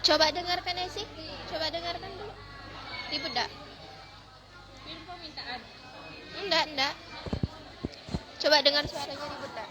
Coba dengarkan ya sih. Coba dengarkan dulu. Ribut dak? Info mintaan. Enggak. Coba dengar suaranya ribut dak?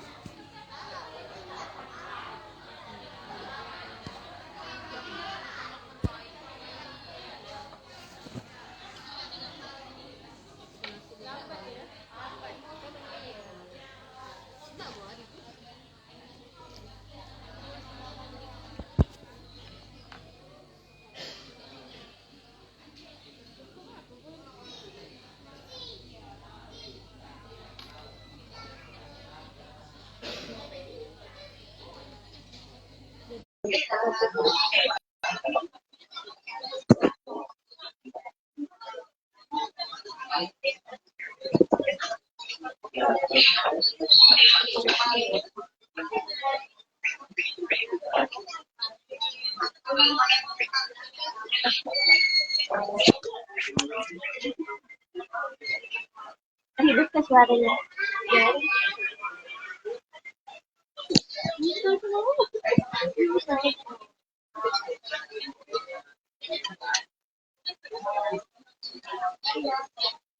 Ribut ke suaranya?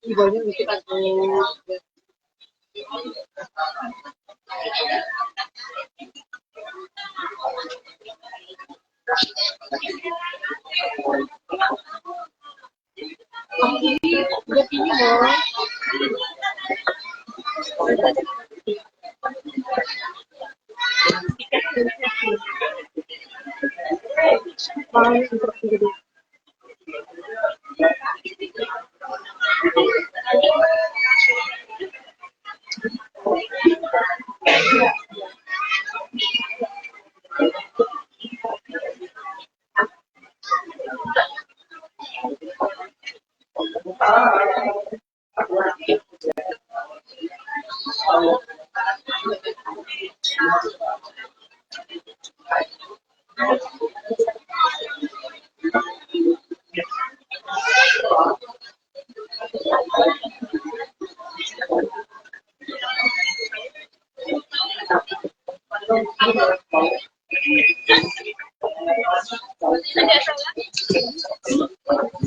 Ibunya gitu kan. Buat ini dong. Paling seperti itu.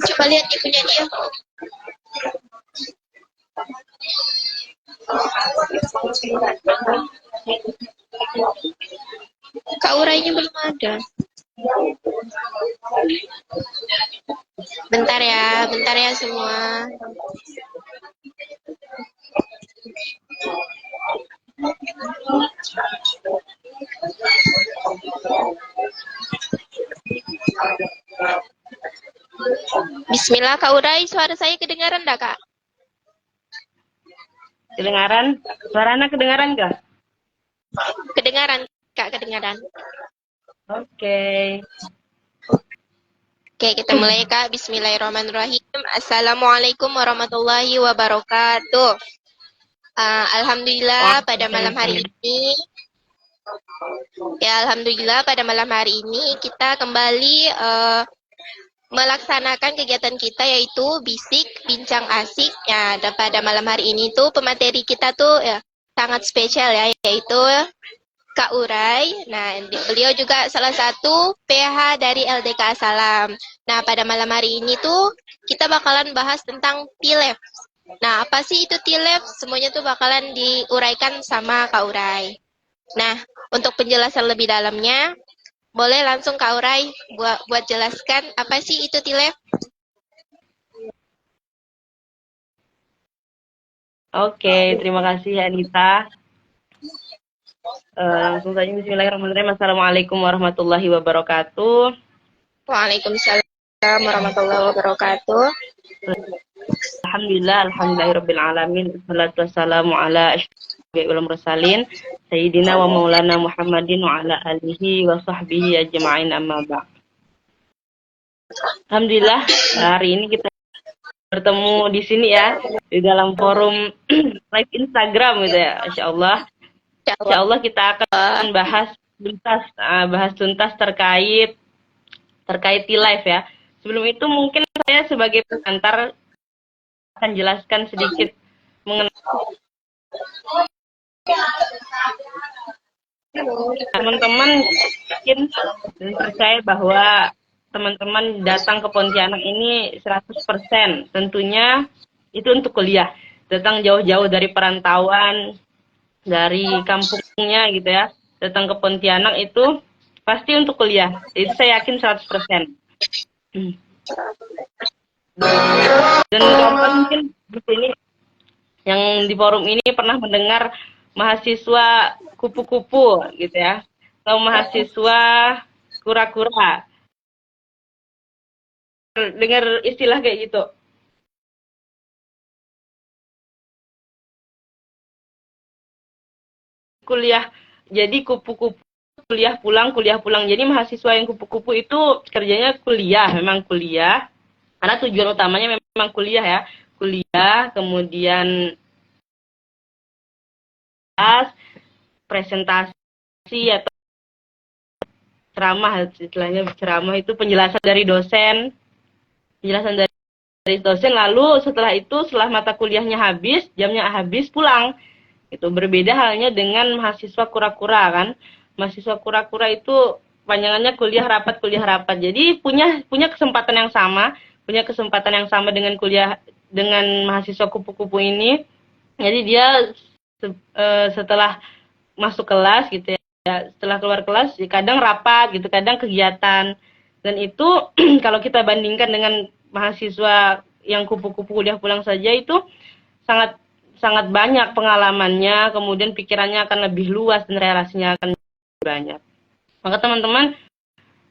Coba lihat ibunya dia. Kak Urainya belum ada. Bentar ya semua. Bismillah, Kak Urai, suara saya kedengaran enggak, Kak? Kedengaran? Suara anak kedengaran gak? Kedengaran, Kak, kedengaran. Oke. Oke, kita mulai, Kak. Bismillahirrahmanirrahim. Assalamualaikum warahmatullahi wabarakatuh. Alhamdulillah pada malam hari ini kita kembali melaksanakan kegiatan kita yaitu bisik bincang asik ya. Dan pada malam hari ini tuh pemateri kita tuh ya, sangat spesial ya, yaitu Kak Urai. Nah, beliau juga salah satu PH dari LDK Salam. Nah, pada malam hari ini tuh kita bakalan bahas tentang TILEF. Nah, apa sih itu TILEF? Semuanya tuh bakalan diuraikan sama Kak Urai. Nah, untuk penjelasan lebih dalamnya, boleh langsung Kak Urai buat jelaskan apa sih itu TILEF? Oke, terima kasih Anita. Langsung saja bismillahirrahmanirrahim. Assalamualaikum warahmatullahi wabarakatuh. Waalaikumsalam warahmatullahi wabarakatuh. Alhamdulillahirrabbilalamin. Wassalatu wassalamu ala asyrofil mursalin Sayyidina wa maulana Muhammadin wa ala alihi wa sahbihi ajma'in amma ba'd. Alhamdulillah, hari ini kita bertemu di sini ya, di dalam forum live Instagram gitu ya. Insya Allah kita akan bahas tuntas terkait T-Life ya. Sebelum itu mungkin saya sebagai pengantar akan jelaskan sedikit mengenai teman-teman, mungkin dan percaya bahwa teman-teman datang ke Pontianak ini 100%. Tentunya itu untuk kuliah. Datang jauh-jauh dari perantauan, dari kampungnya gitu ya. Datang ke Pontianak itu pasti untuk kuliah. Itu saya yakin 100%. Dan kawan mungkin di sini yang di forum ini pernah mendengar mahasiswa kupu-kupu gitu ya, atau mahasiswa kura-kura. Dengar istilah kayak gitu. Kuliah jadi kupu-kupu, kuliah pulang. Jadi mahasiswa yang kupu-kupu itu kerjanya kuliah, memang kuliah. Karena tujuan utamanya memang kuliah ya. Kuliah, kemudian presentasi atau ceramah, istilahnya ceramah itu penjelasan dari dosen. Penjelasan dari dosen, lalu setelah itu, setelah mata kuliahnya habis, jamnya habis, pulang. Itu berbeda halnya dengan mahasiswa kura-kura kan. Mahasiswa kura-kura itu panjangannya kuliah rapat. Jadi punya kesempatan yang sama, dengan kuliah dengan mahasiswa kupu-kupu ini. Jadi dia setelah masuk kelas gitu ya, setelah keluar kelas kadang rapat gitu, kadang kegiatan. Dan itu kalau kita bandingkan dengan mahasiswa yang kupu-kupu kuliah pulang saja, itu sangat sangat banyak pengalamannya, kemudian pikirannya akan lebih luas dan relasinya akan lebih banyak. Maka teman-teman,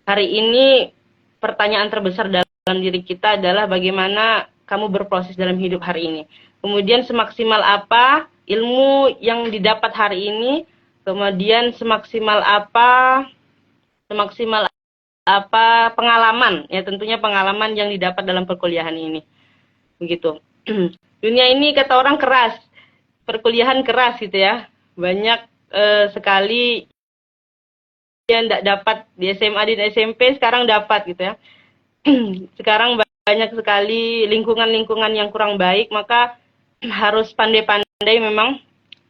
hari ini pertanyaan terbesar dalam diri kita adalah bagaimana kamu berproses dalam hidup hari ini. Kemudian semaksimal apa ilmu yang didapat hari ini, kemudian semaksimal apa pengalaman, ya tentunya pengalaman yang didapat dalam perkuliahan ini. Begitu. Dunia ini kata orang keras, perkuliahan keras gitu ya. Banyak sekali yang tidak dapat di SMA, di SMP, sekarang dapat gitu ya. Sekarang banyak sekali lingkungan-lingkungan yang kurang baik, maka harus pandai-pandai memang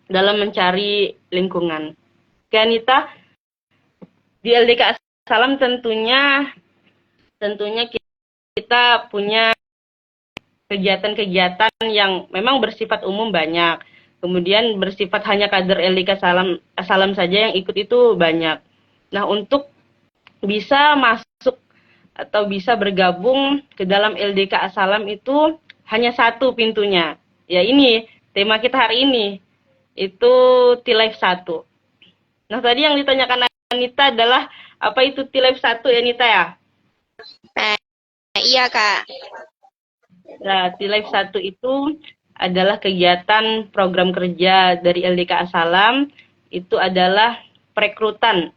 dalam mencari lingkungan. Kanita, di LDK Salam tentunya kita punya kegiatan-kegiatan yang memang bersifat umum banyak. Kemudian bersifat hanya kader LDK Salam saja yang ikut itu banyak. Nah, untuk bisa masuk atau bisa bergabung ke dalam LDK Salam itu hanya satu pintunya. Ya ini, tema kita hari ini. Itu T-Life 1. Nah, tadi yang ditanyakan Anita adalah apa itu T-Life 1 ya, Anita ya? Iya, Kak. Nah, T-Life 1 itu adalah kegiatan program kerja dari LDK Salam. Itu adalah perekrutan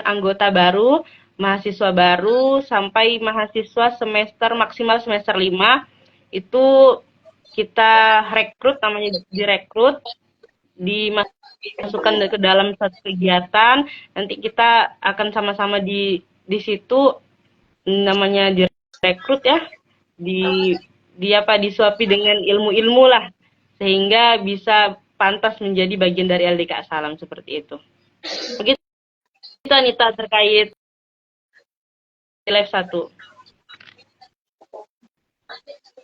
anggota baru, mahasiswa baru, sampai mahasiswa maksimal semester 5. Itu kita rekrut, namanya direkrut, dimasukkan ke dalam satu kegiatan. Nanti kita akan sama-sama di situ, namanya direkrut ya, disuapi dengan ilmu-ilmu lah, sehingga bisa pantas menjadi bagian dari LDK Salam seperti itu. Begitu Anita terkait Live 1.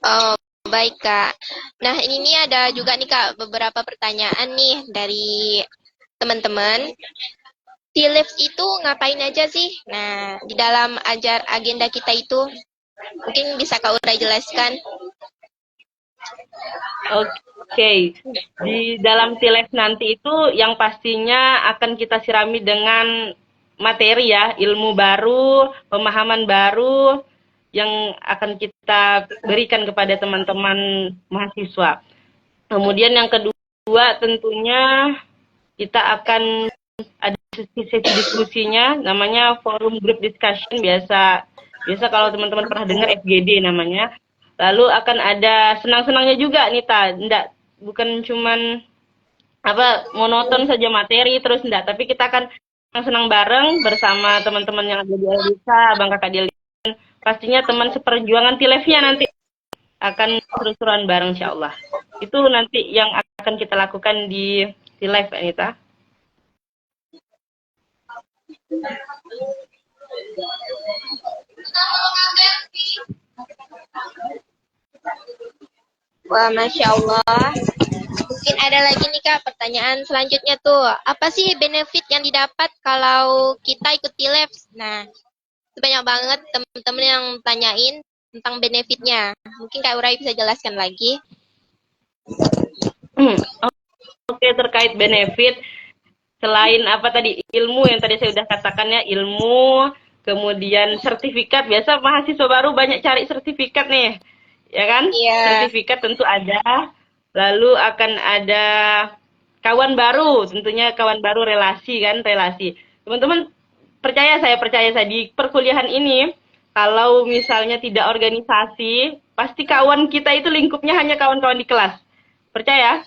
Oh, baik, Kak. Nah, ini ada juga nih, Kak, beberapa pertanyaan nih dari teman-teman. T-Live itu ngapain aja sih? Nah, di dalam agenda kita itu, mungkin bisa Kak Urai jelaskan. Oke. Di dalam T-Live nanti itu yang pastinya akan kita sirami dengan materi ya, ilmu baru, pemahaman baru yang akan kita berikan kepada teman-teman mahasiswa. Kemudian yang kedua tentunya kita akan ada sesi diskusinya, namanya forum group discussion, biasa kalau teman-teman pernah dengar FGD namanya. Lalu akan ada senang-senangnya juga, Nita. Bukan cuman monoton saja materi terus tapi kita akan senang bareng bersama teman-teman yang ada di LDK, Abang Kakak di LDK. Pastinya teman seperjuangan T-Live-nya nanti akan seru-seruan bareng insyaallah. Itu nanti yang akan kita lakukan di T-Live, Nita. Wah, Masya Allah. Mungkin ada lagi nih Kak, pertanyaan selanjutnya tuh. Apa sih benefit yang didapat kalau kita ikut T-Labs? Nah, itu banyak banget teman-teman yang tanyain tentang benefitnya. Mungkin Kak Urai bisa jelaskan lagi. Oke, terkait benefit, selain apa tadi, ilmu yang tadi saya sudah katakan ya, ilmu, kemudian sertifikat. Biasa mahasiswa baru banyak cari sertifikat nih, ya kan? Iya. Sertifikat tentu ada. Lalu akan ada kawan baru, tentunya kawan baru, relasi kan, relasi. Teman-teman percaya saya di perkuliahan ini, kalau misalnya tidak organisasi, pasti kawan kita itu lingkupnya hanya kawan-kawan di kelas. Percaya?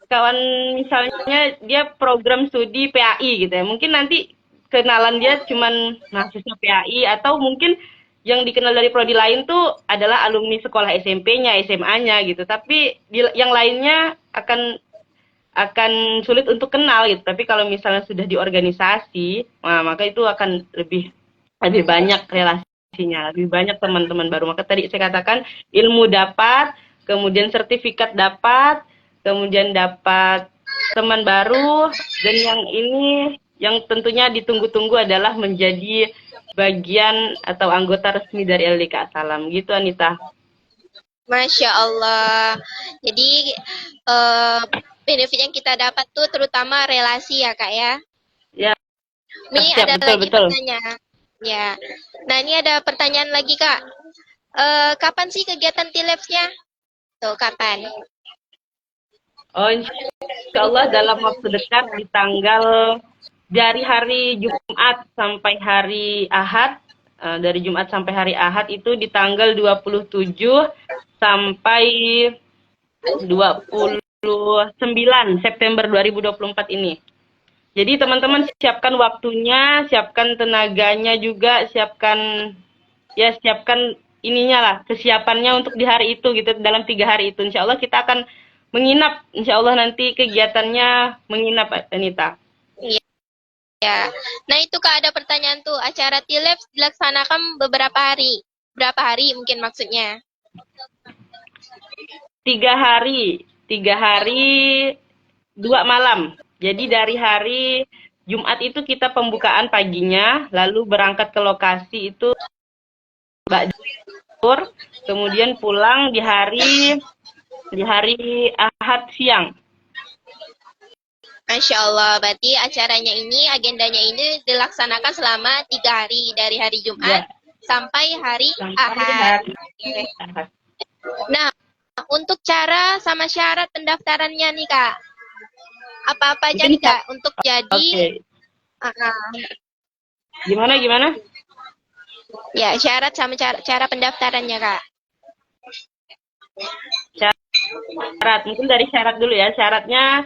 Kawan misalnya dia program studi PAI gitu ya. Mungkin nanti kenalan dia cuman mahasiswa PAI, atau mungkin yang dikenal dari prodi lain tuh adalah alumni sekolah SMP-nya, SMA-nya gitu. Tapi yang lainnya akan sulit untuk kenal gitu. Tapi kalau misalnya sudah di organisasi, nah, maka itu akan lebih banyak relasinya, lebih banyak teman-teman baru. Maka tadi saya katakan ilmu dapat, kemudian sertifikat dapat, kemudian dapat teman baru, dan yang ini yang tentunya ditunggu-tunggu adalah menjadi bagian atau anggota resmi dari LDK Salam. Gitu, Anita. Masya Allah. Jadi benefit yang kita dapat tuh terutama relasi ya Kak ya. Ya, Ini siap, ada betul, lagi betul. pertanyaan. Ya. Nah ini ada pertanyaan lagi Kak. Kapan sih kegiatan T-Labs-nya? Tuh kapan? Oh, insya Allah dalam waktu dekat dari hari Jumat sampai hari Ahad, dari Jumat sampai hari Ahad itu di tanggal 27 sampai 29 September 2024 ini. Jadi teman-teman siapkan waktunya, siapkan tenaganya juga, siapkan ininya lah, kesiapannya untuk di hari itu gitu, dalam 3 hari itu. Insya Allah kita akan menginap, insya Allah nanti kegiatannya menginap, Anita. Iya. Ya. Nah itu Kak ada pertanyaan tuh. Acara T-Labs dilaksanakan beberapa hari. Berapa hari mungkin maksudnya? 3 hari, 2 malam. Jadi dari hari Jumat itu kita pembukaan paginya, lalu berangkat ke lokasi itu Mbak Dur, kemudian pulang di hari Ahad siang. Masya Allah, berarti agendanya ini dilaksanakan selama 3 hari, dari hari Jumat sampai hari Ahad. Ahad. Nah, untuk cara sama syarat pendaftarannya nih Kak, apa-apa aja nih Kak untuk jadi? Gimana? Ya, syarat sama cara pendaftarannya Kak. Syarat, mungkin dari syarat dulu ya. Syaratnya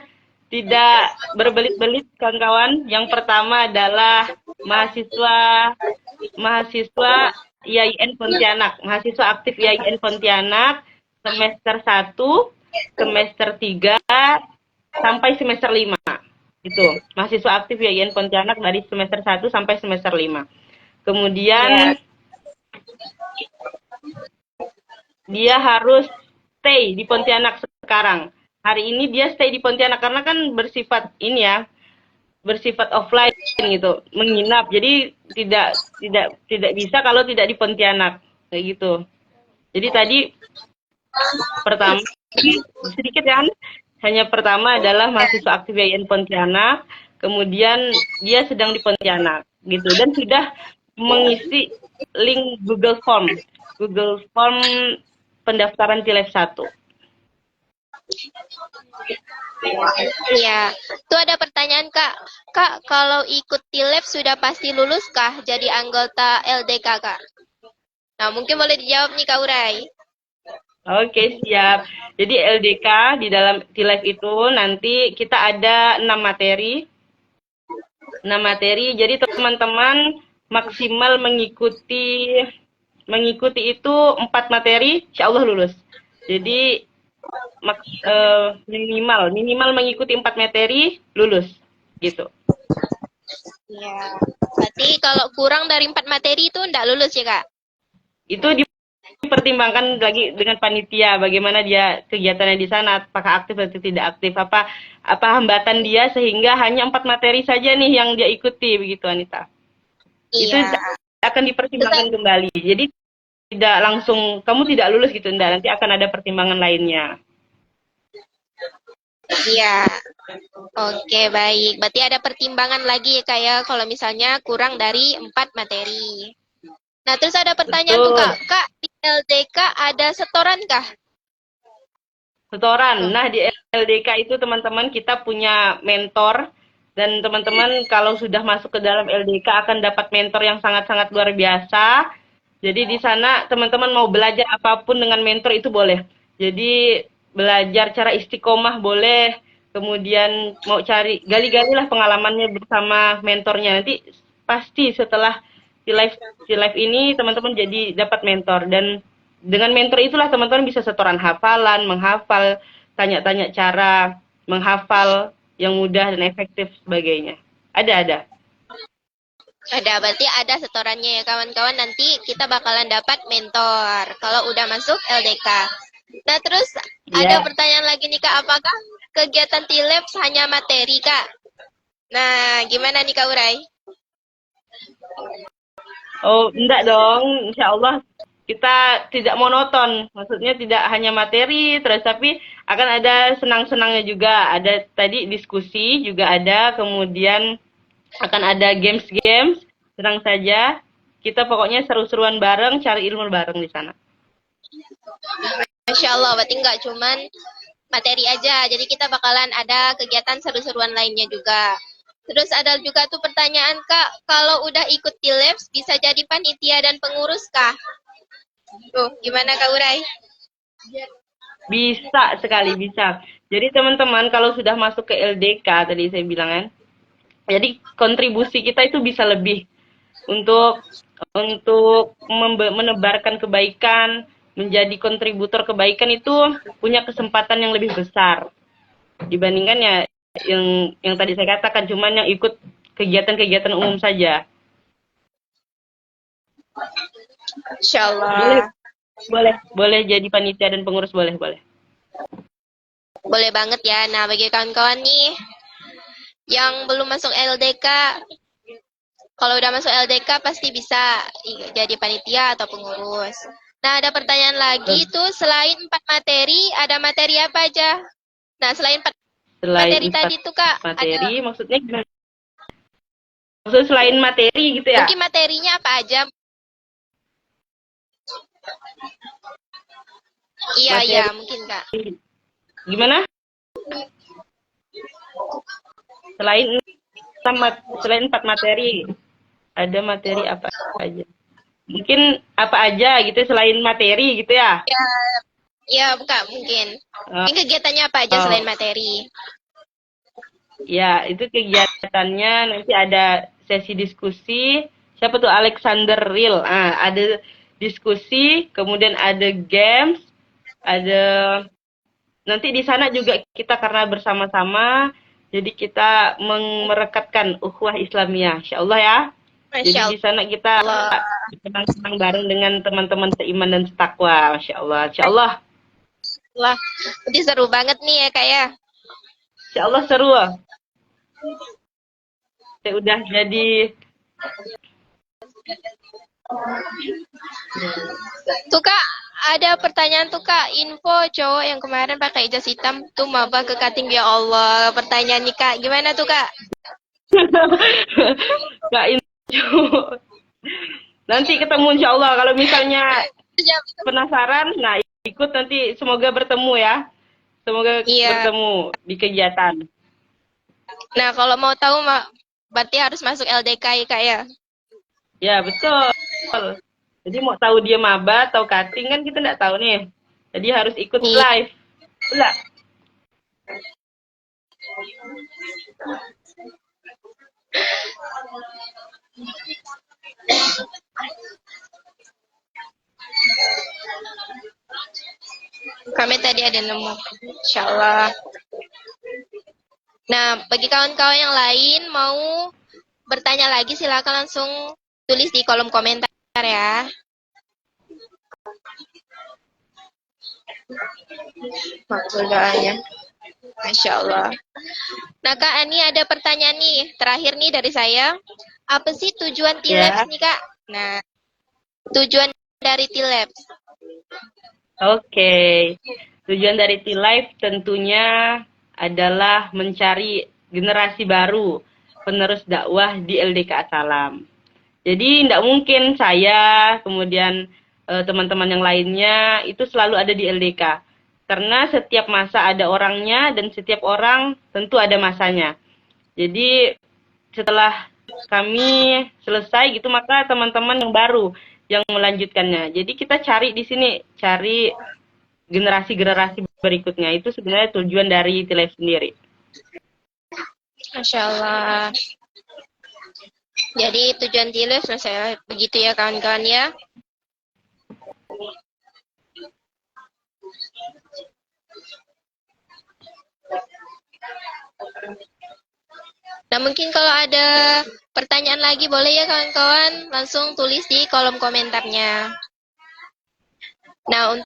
tidak berbelit-belit kawan-kawan. Yang pertama adalah mahasiswa IAIN Pontianak, mahasiswa aktif IAIN Pontianak semester 1, semester 3 sampai semester 5. Itu, mahasiswa aktif IAIN Pontianak dari semester 1 sampai semester 5. Kemudian dia harus stay di Pontianak sekarang. Hari ini dia stay di Pontianak karena kan bersifat offline gitu, menginap. Jadi tidak bisa kalau tidak di Pontianak kayak gitu. Jadi tadi pertama sedikit kan, hanya pertama adalah mahasiswa aktif IAIN Pontianak, kemudian dia sedang di Pontianak gitu, dan sudah mengisi link Google Form pendaftaran T-Labs 1. Iya, tuh ada pertanyaan Kak. Kak, kalau ikut T-Labs sudah pasti lulus kah jadi anggota LDK Kak? Nah, mungkin boleh dijawab nih Kak Urai. Oke, siap. Jadi LDK di dalam T-Labs itu nanti kita ada 6 materi. Jadi teman-teman maksimal mengikuti itu 4 materi, insya Allah lulus. Jadi minimal mengikuti 4 materi, lulus gitu. Iya. Berarti kalau kurang dari 4 materi itu enggak lulus ya Kak? Itu pertimbangkan lagi dengan panitia bagaimana dia kegiatannya di sana, apakah aktif atau tidak aktif, apa hambatan dia sehingga hanya 4 materi saja nih yang dia ikuti, begitu Anita. Itu Iya. akan dipertimbangkan kembali. Jadi tidak langsung kamu tidak lulus gitu, enggak, nanti akan ada pertimbangan lainnya. Iya. Oke, baik. Berarti ada pertimbangan lagi kayak kalau misalnya kurang dari 4 materi. Nah, terus ada pertanyaan tuh Betul. Kak. Kak, di LDK ada setoran kah? Setoran. Nah, di LDK itu teman-teman kita punya mentor dan teman-teman kalau sudah masuk ke dalam LDK akan dapat mentor yang sangat-sangat luar biasa. Jadi di sana teman-teman mau belajar apapun dengan mentor itu boleh. Jadi belajar cara istiqomah boleh, kemudian mau cari gali-galilah pengalamannya bersama mentornya. Nanti pasti setelah di live ini teman-teman jadi dapat mentor dan dengan mentor itulah teman-teman bisa setoran hafalan, menghafal, tanya-tanya cara menghafal yang mudah dan efektif sebagainya. Ada. Ada, berarti ada setorannya ya kawan-kawan. Nanti kita bakalan dapat mentor kalau udah masuk LDK. Nah, terus ada Ya. pertanyaan lagi nih Kak, apakah kegiatan T-Labs hanya materi Kak? Nah, gimana nih Kak Urai? Oh, enggak dong. Insya Allah kita tidak monoton. Maksudnya tidak hanya materi, terus tapi akan ada senang-senangnya juga. Ada tadi diskusi juga ada, kemudian akan ada games-games, senang saja. Kita pokoknya seru-seruan bareng, cari ilmu bareng di sana. Masya Allah, berarti nggak cuman materi aja, jadi kita bakalan ada kegiatan seru-seruan lainnya juga. Terus ada juga tuh pertanyaan Kak, kalau udah ikut T-Labs bisa jadi panitia dan pengurus kah? Tuh, gimana Kak Urai? Bisa sekali, bisa. Jadi teman-teman kalau sudah masuk ke LDK tadi saya bilang kan, jadi kontribusi kita itu bisa lebih untuk menebarkan kebaikan, menjadi kontributor kebaikan itu punya kesempatan yang lebih besar dibandingkan ya yang tadi saya katakan cuman yang ikut kegiatan-kegiatan umum saja. Insya Boleh, Allah. boleh jadi panitia dan pengurus, boleh. Boleh banget ya. Nah, bagi kawan-kawan nih yang belum masuk LDK, kalau udah masuk LDK pasti bisa jadi panitia atau pengurus. Nah, ada pertanyaan lagi tuh, selain 4 materi, ada materi apa aja? Nah, selain 4 Selain materi 4 tadi tuh Kak, ada materi, maksudnya gimana? Maksudnya selain materi gitu ya? mungkin materinya apa aja? Iya, iya, Materi mungkin Kak. gimana? Selain selain 4 materi, ada materi apa aja? Mungkin apa aja gitu selain materi gitu ya? Ya, ya bukan mungkin. Oh, Mungkin kegiatannya apa aja selain oh, materi? ya, itu kegiatannya nanti ada sesi diskusi. Siapa tuh Alexander Real? Ada diskusi, kemudian ada games, ada nanti di sana juga kita karena bersama-sama, jadi kita merekatkan ukhuwah Islamiyah, insya Allah ya. Jadi Masya di sana kita Allah. senang-senang bareng dengan teman-teman seiman dan setakwa, masya Allah, insya Allah, Wah, nanti seru banget nih ya Kak ya. insya Allah seru. Saya udah jadi Tuh Kak, ada pertanyaan tuh Kak, info cowok yang kemarin pakai jas hitam tuh maba ke Kating, ya Allah. Pertanyaan nih Kak, gimana tuh Kak? Kak nanti ketemu insya Allah. Kalau misalnya penasaran, nah ikut nanti semoga bertemu ya. Semoga Iya. bertemu di kegiatan. Nah, kalau mau tahu berarti harus masuk LDK ya Kak ya. Ya betul. Jadi mau tahu dia maba atau cutting kan kita nggak tahu nih. Jadi harus ikut Iya. live. Pula. Kami tadi ada nemu. Insya Allah. Nah, bagi kawan-kawan yang lain mau bertanya lagi silakan langsung tulis di kolom komentar ya. Makbul doanya. Masya Allah. Nah Kak, ini ada pertanyaan nih, terakhir nih dari saya. Apa sih tujuan Ya. T-Labs nih Kak? Nah, tujuan dari T-Labs. Oke. Tujuan dari T-Life tentunya adalah mencari generasi baru penerus dakwah di LDK Salam. Jadi tidak mungkin saya, kemudian teman-teman yang lainnya itu selalu ada di LDK. Karena setiap masa ada orangnya dan setiap orang tentu ada masanya. Jadi setelah kami selesai gitu maka teman-teman yang baru yang melanjutkannya. Jadi kita cari di sini, cari generasi-generasi berikutnya. Itu sebenarnya tujuan dari T-Life sendiri. Masya Allah. Jadi tujuan T-Labs saya begitu ya kawan-kawan ya. Nah mungkin kalau ada pertanyaan lagi boleh ya kawan-kawan langsung tulis di kolom komentarnya. Nah,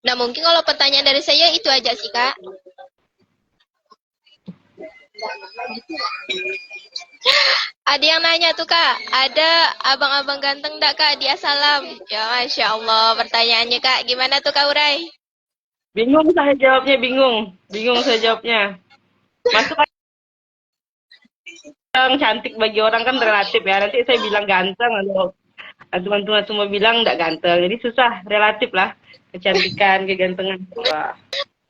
nah mungkin kalau pertanyaan dari saya itu aja sih Kak. Ada yang nanya tuh Kak, ada abang-abang ganteng enggak Kak di Asalam? Ya Masya Allah pertanyaannya Kak, gimana tuh Kak Urai? Bingung saya jawabnya, bingung. Bingung saya jawabnya. Masuk yang cantik bagi orang kan relatif ya. Nanti saya bilang ganteng atau teman-teman semua bilang enggak ganteng. Jadi susah, relatif lah. Kecantikan, kegantengan. Wah.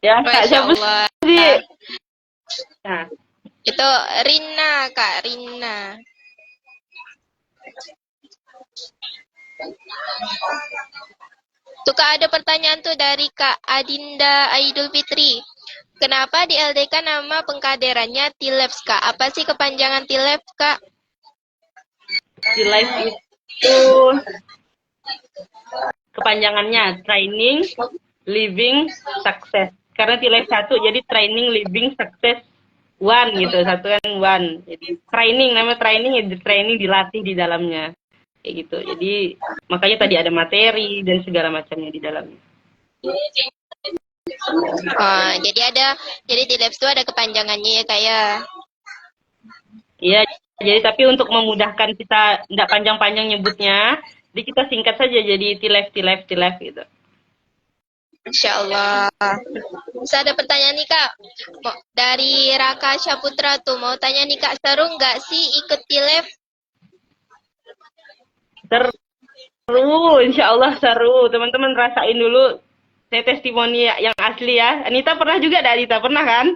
Ya, Kak, Masya siapa Allah. sih? Nah, Itu Rina Kak, Rina. Tuh Kak ada pertanyaan tuh dari Kak Adinda Aidul Fitri. Kenapa di LDK nama pengkaderannya T-Labs Kak? Apa sih kepanjangan T-Labs Kak? di live itu kepanjangannya Training Living Success. Karena di live 1 jadi Training Living Success One gitu, satu kan one. Jadi training, nama training ya training dilatih di dalamnya. Kayak gitu. Jadi makanya tadi ada materi dan segala macamnya di dalamnya. Oh, jadi T-Labs itu ada kepanjangannya ya Kak ya? Iya, jadi tapi untuk memudahkan kita tidak panjang-panjang nyebutnya, jadi kita singkat saja jadi T-Life gitu. Insya Allah. Bisa ada pertanyaan nih Kak. Dari Raka Syaputra tuh mau tanya nih Kak, seru nggak sih ikut T-Lab? Seru, insya Allah seru. Teman-teman rasain dulu. Saya testimoni yang asli ya. Anita pernah juga, ada Anita pernah kan?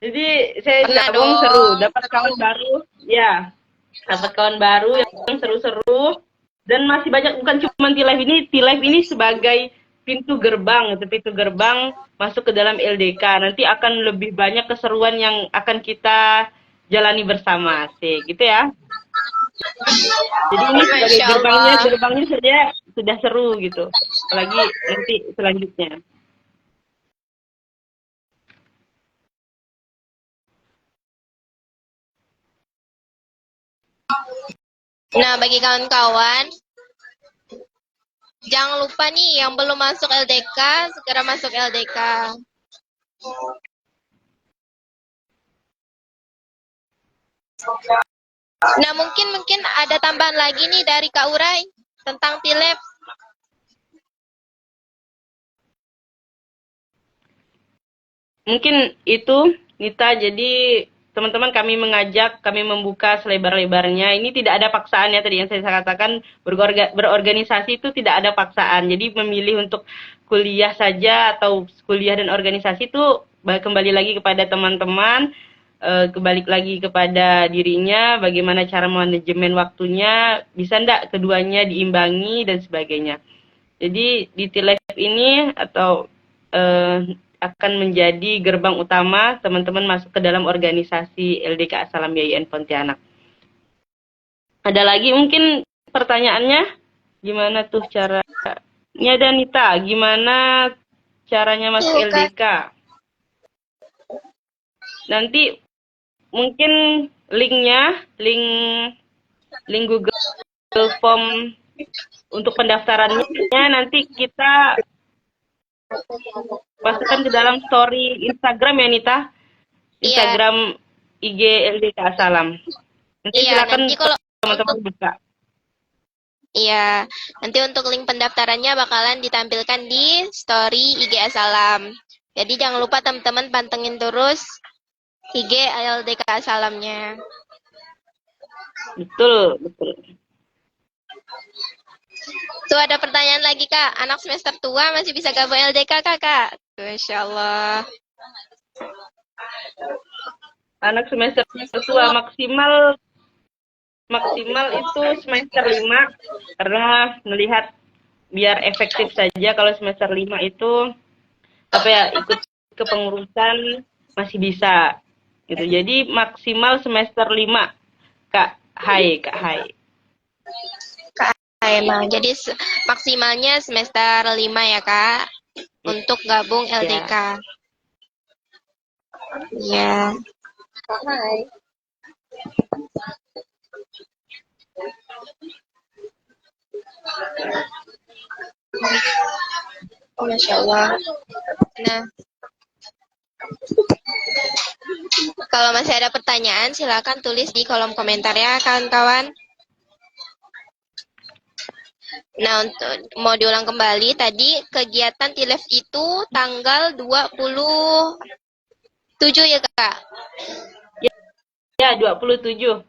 Jadi saya Pernah gabung seru, dong. dapat kawan baru, ya, dapat kawan baru yang seru-seru. Dan masih banyak, bukan cuma T-Life ini sebagai pintu gerbang, itu pintu gerbang masuk ke dalam LDK. Nanti akan lebih banyak keseruan yang akan kita jalani bersama, sih, gitu ya. Jadi ini sebagai Masya Allah. gerbangnya saja sudah seru gitu. Apalagi nanti selanjutnya. Nah, bagi kawan-kawan, jangan lupa nih yang belum masuk LDK, segera masuk LDK. Nah, mungkin ada tambahan lagi nih dari Kak Urai tentang T-Lab. Mungkin itu, Nita, jadi teman-teman kami mengajak, kami membuka selebar-lebarnya. Ini tidak ada paksaan ya, tadi yang saya katakan, berorganisasi itu tidak ada paksaan. Jadi memilih untuk kuliah saja atau kuliah dan organisasi itu kembali lagi kepada teman-teman, kembali lagi kepada dirinya, bagaimana cara manajemen waktunya, bisa enggak keduanya diimbangi dan sebagainya. Jadi di T-Life ini atau akan menjadi gerbang utama teman-teman masuk ke dalam organisasi LDK Salam YIN Pontianak. Ada lagi mungkin pertanyaannya? Gimana tuh caranya, Danita? Gimana caranya masuk LDK? Nanti mungkin link Google Form untuk pendaftarannya nanti kita Pastikan ke dalam story Instagram ya Nita. Iya, Instagram IG LDK Salam. Nanti iya. Nanti silakan kalau teman-teman untuk buka. iya, nanti untuk link pendaftarannya bakalan ditampilkan di story IG Asalam. Jadi jangan lupa teman-teman pantengin terus IG LDK Asalamnya. Betul, betul. Tuh ada pertanyaan lagi Kak, anak semester tua masih bisa gabung LDK Kak? Masya Allah. Anak semester tua maksimal itu semester 5 karena melihat biar efektif saja kalau semester 5 itu apa ya ikut kepengurusan masih bisa gitu. Jadi maksimal semester 5 Kak Hai, Kak Hai. Emang, jadi maksimalnya semester 5 ya Kak, untuk gabung Ya. LDK. Iya. Masya Allah. Nah, kalau masih ada pertanyaan, silakan tulis di kolom komentar ya, kawan-kawan. Nah, untuk mau diulang kembali, tadi kegiatan TILEF itu tanggal 27 ya, Kak? Ya, 27.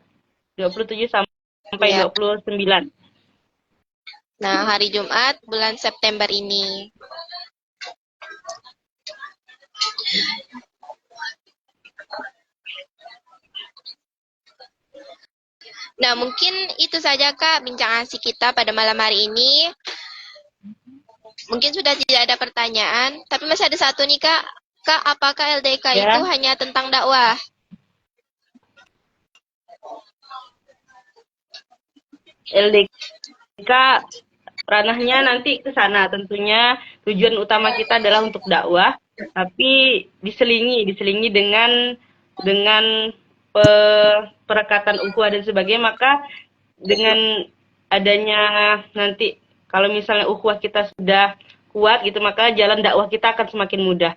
27 sampai Ya. 29. Nah, hari Jumat bulan September ini. Nah, mungkin itu saja Kak bincang asik kita pada malam hari ini. Mungkin sudah tidak ada pertanyaan, tapi masih ada satu nih Kak. Kak, apakah LDK itu Ya, hanya tentang dakwah? LDK ranahnya nanti ke sana. Tentunya tujuan utama kita adalah untuk dakwah, tapi diselingi dengan perekatan ukhuwah dan sebagainya. Maka dengan adanya nanti kalau misalnya ukhuwah kita sudah kuat gitu, maka jalan dakwah kita akan semakin mudah.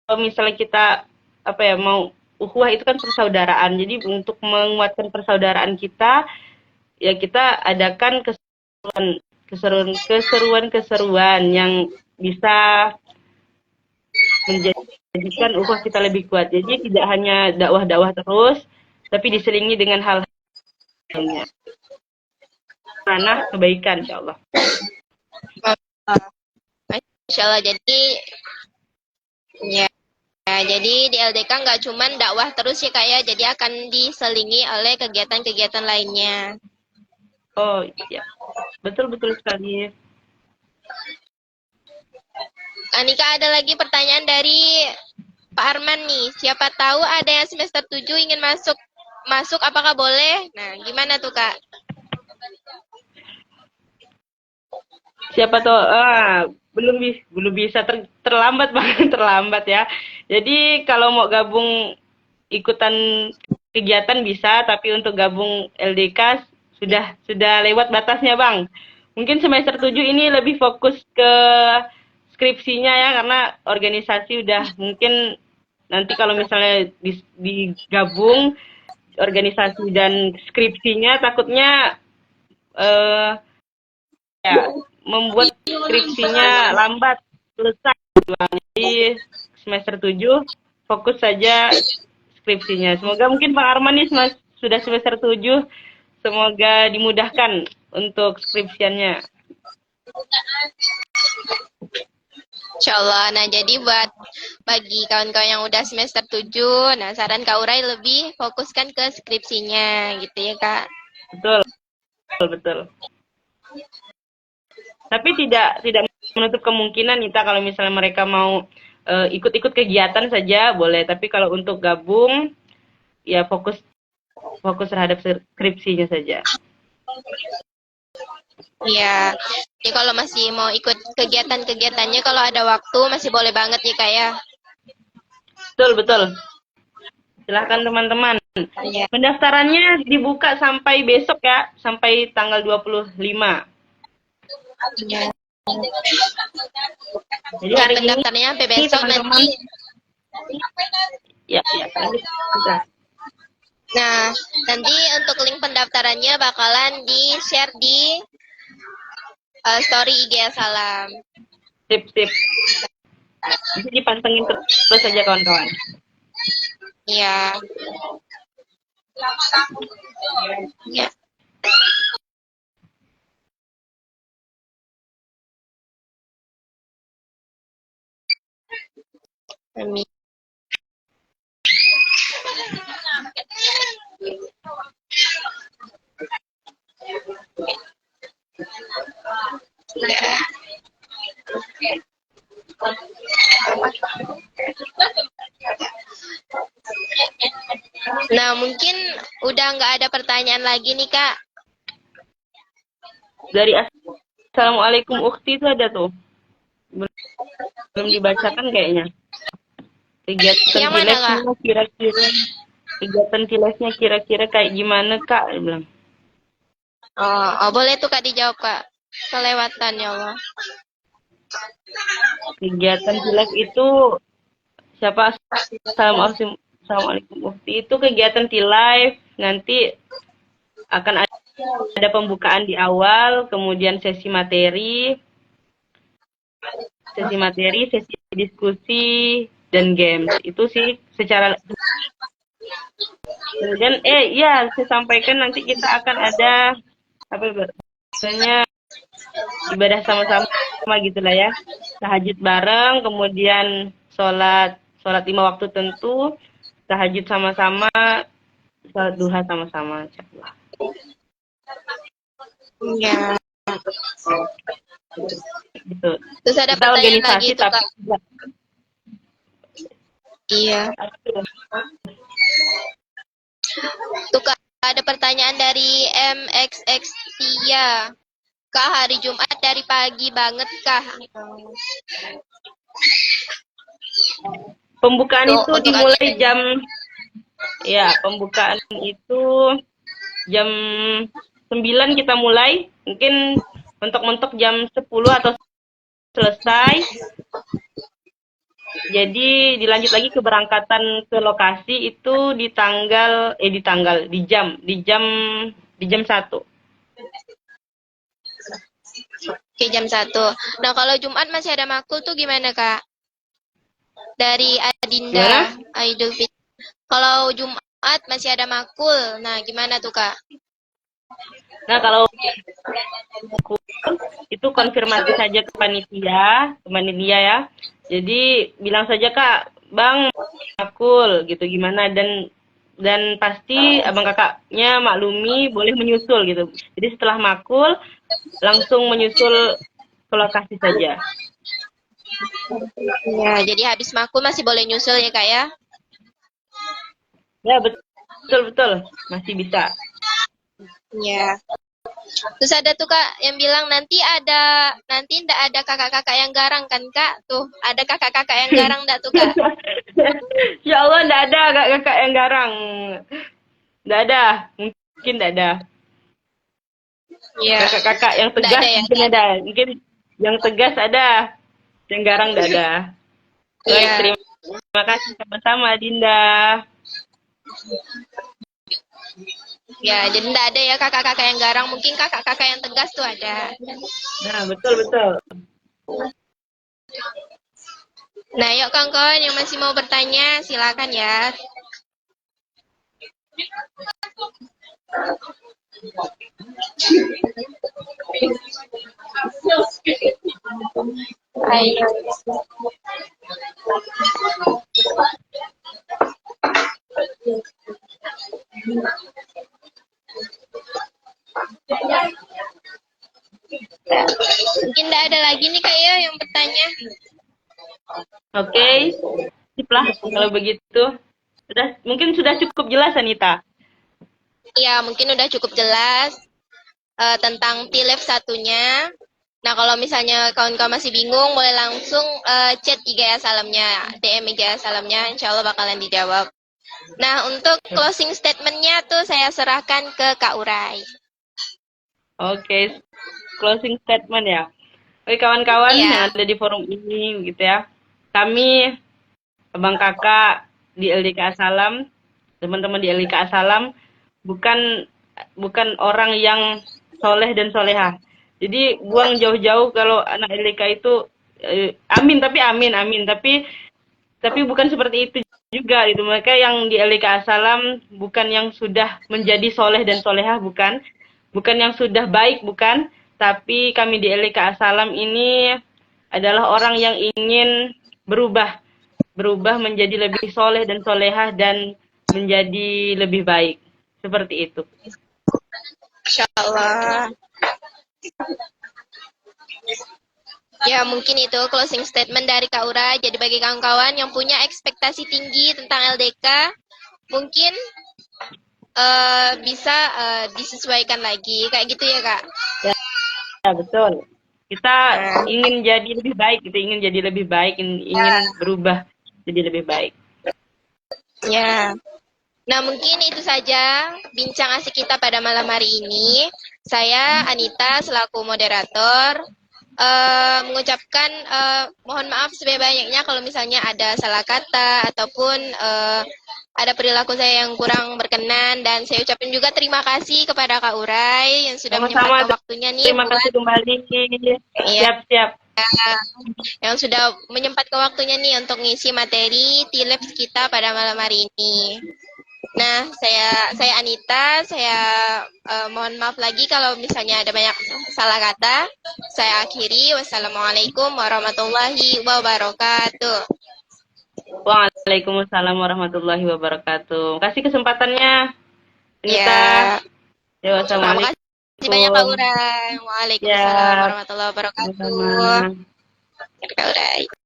Kalau misalnya kita apa ya mau ukhuwah itu kan persaudaraan. Jadi untuk menguatkan persaudaraan kita, ya kita adakan keseruan-keseruan yang bisa menjadikan ukhuwah kita lebih kuat. Jadi tidak hanya dakwah-dakwah terus, tapi diselingi dengan hal lainnya. Ranah kebaikan, insya Allah. Masya Allah, jadi ya, jadi di LDK nggak cuman dakwah terus ya Kak ya, jadi akan diselingi oleh kegiatan-kegiatan lainnya. Oh iya, betul-betul sekali. Anika ada lagi pertanyaan dari Pak Arman nih. Siapa tahu ada yang semester 7 ingin masuk. Masuk apakah boleh? Nah, gimana tuh Kak? Siapa tahu belum bisa terlambat banget terlambat ya. Jadi kalau mau gabung ikutan kegiatan bisa, tapi untuk gabung LDK sudah lewat batasnya, Bang. Mungkin semester 7 ini lebih fokus ke skripsinya ya, karena organisasi udah mungkin nanti kalau misalnya digabung organisasi dan skripsinya takutnya eh, ya membuat skripsinya lambat selesai. Jadi semester 7 fokus saja skripsinya. Semoga mungkin Pak Arman nih sudah semester 7, semoga dimudahkan untuk skripsiannya. Insya Allah. Nah, jadi bagi kawan-kawan yang udah semester 7, nah saran Kak Urai lebih fokuskan ke skripsinya gitu ya Kak. Betul, betul. Tapi tidak menutup kemungkinan Nita kalau misalnya mereka mau ikut-ikut kegiatan saja boleh, tapi kalau untuk gabung ya fokus terhadap skripsinya saja. Iya. Jadi kalau masih mau ikut kegiatan-kegiatannya kalau ada waktu masih boleh banget ya Kak ya. Betul, betul. Silahkan teman-teman. Iya. Pendaftarannya dibuka sampai besok ya, sampai tanggal 25. Iya. Jadi hari ini pendaftarannya sampai besok teman-teman, nanti. ya, lanjut kita. Nah, nanti untuk link pendaftarannya bakalan di-share di story IG Salam. Sip. Bisa dipantengin terus saja kawan-kawan. Iya. Ya. Amin. Nah, mungkin udah nggak ada pertanyaan lagi nih, Kak. Dari Assalamualaikum Ukti itu ada tuh. Belum dibacakan kayaknya. Yang mana, Kak? Kegiatan kilesnya kira-kira kayak gimana, Kak? Dia bilang. Oh, boleh tuh Kak dijawab, Kak. Kelewatan ya Allah. Kegiatan kiles itu siapa? Assalamualaikum Ukti. Itu kegiatan live, nanti akan ada pembukaan di awal, kemudian sesi materi, sesi diskusi, dan games. Itu sih secara. Kemudian, ya, saya sampaikan nanti kita akan ada apa biasanya ibadah sama-sama gitulah ya. Tahajud bareng, kemudian sholat 5 waktu tentu, tahajud sama-sama, sholat duha sama-sama, insyaallah. Iya. Gitu. Terus ada Kita pertanyaan organisasi lagi tuh, tapi Kak. Iya. Tuh Kak, ada pertanyaan dari MXX Tia. Kak, hari Jumat dari pagi banget, Kak. pembukaan Tuh, itu untuk dimulai agendanya. pembukaan itu jam 9 kita mulai, mungkin mentok-mentok jam 10 atau selesai. Jadi dilanjut lagi keberangkatan ke lokasi itu di jam 1. Oke, jam 1. Nah, kalau Jumat masih ada makul tuh gimana, Kak? Dari Adinda Idul Fitri. Kalau Jumat masih ada makul. Nah, gimana tuh, Kak? Nah, kalau itu konfirmasi saja ke panitia ya. Jadi bilang saja, Kak, Bang, makul gitu gimana, dan pasti abang kakaknya maklumi, boleh menyusul gitu. Jadi setelah makul langsung menyusul ke lokasi saja. Ya, jadi habis makul masih boleh nyusul ya, Kak ya? Ya, betul. Masih bisa. Ya. Terus ada tuh Kak yang bilang nanti ndak ada kakak-kakak yang garang kan, Kak? Tuh, ada kakak-kakak yang garang ndak tuh, Kak? Ya Allah, nggak ada kakak yang garang. Nggak ada. Mungkin nggak ada. Iya. Kakak-kakak yang tegas Ya, mungkin ada. Mungkin yang tegas ada. Yang garang nggak ada. Baik, Iya. terima kasih sama-sama, Dinda. Ya, jadi ndak ada ya kakak-kakak yang garang. Mungkin kakak-kakak yang tegas tuh ada. Nah, betul. Nah, yuk kawan-kawan yang masih mau bertanya, silakan ya. Ayo. Mungkin nggak ada lagi nih Kak ya yang bertanya. Oke, siplah kalau begitu. Mungkin sudah cukup jelas, Anita. Iya, mungkin udah cukup jelas tentang TLF satunya. Nah, kalau misalnya kawan-kawan masih bingung, boleh langsung chat IG Salamnya, DM IG Salamnya, insya Allah bakalan dijawab. Nah, untuk closing statement-nya tuh saya serahkan ke Kak Urai. Oke, closing statement ya. Oke kawan-kawan Iya. yang ada di forum ini gitu ya. Kami, abang kakak di LDK Asalam, teman-teman di LDK Asalam, bukan bukan orang yang soleh dan soleha. Jadi buang jauh-jauh kalau anak LDK itu amin tapi amin tapi bukan seperti itu juga gitu. Mereka yang di LDK Asalam bukan yang sudah menjadi soleh dan soleha, bukan yang sudah baik, bukan. Tapi kami di LDK Asalam ini adalah orang yang ingin berubah menjadi lebih soleh dan soleha dan menjadi lebih baik. Seperti itu. Insya Allah. Ya, mungkin itu closing statement dari Kak Ura. Jadi bagi kawan-kawan yang punya ekspektasi tinggi tentang LDK, mungkin bisa disesuaikan lagi. Kayak gitu ya, Kak? Ya, betul. Kita ingin jadi lebih baik, kita ingin jadi lebih baik, ingin berubah jadi lebih baik. Ya. Nah, mungkin itu saja bincang asik kita pada malam hari ini. Saya, Anita, selaku moderator, mengucapkan mohon maaf sebanyak-banyaknya kalau misalnya ada salah kata ataupun ada perilaku saya yang kurang berkenan, dan saya ucapin juga terima kasih kepada Kak Urai yang sudah Sama-sama, menyempatkan waktunya nih terima kasih kembali. ya, Siap-siap. yang sudah menyempatkan waktunya nih untuk ngisi materi T-Labs kita pada malam hari ini. Nah, saya Anita, saya mohon maaf lagi kalau misalnya ada banyak salah kata. Saya akhiri. Wassalamualaikum warahmatullahi wabarakatuh. Waalaikumsalam warahmatullahi wabarakatuh. Kasih kesempatannya, Anita. Ya, Ya, terima wassalamualaikum. kasih banyak Kak Urai. Waalaikumsalam Ya, warahmatullahi wabarakatuh. sama-sama. Kak Urai.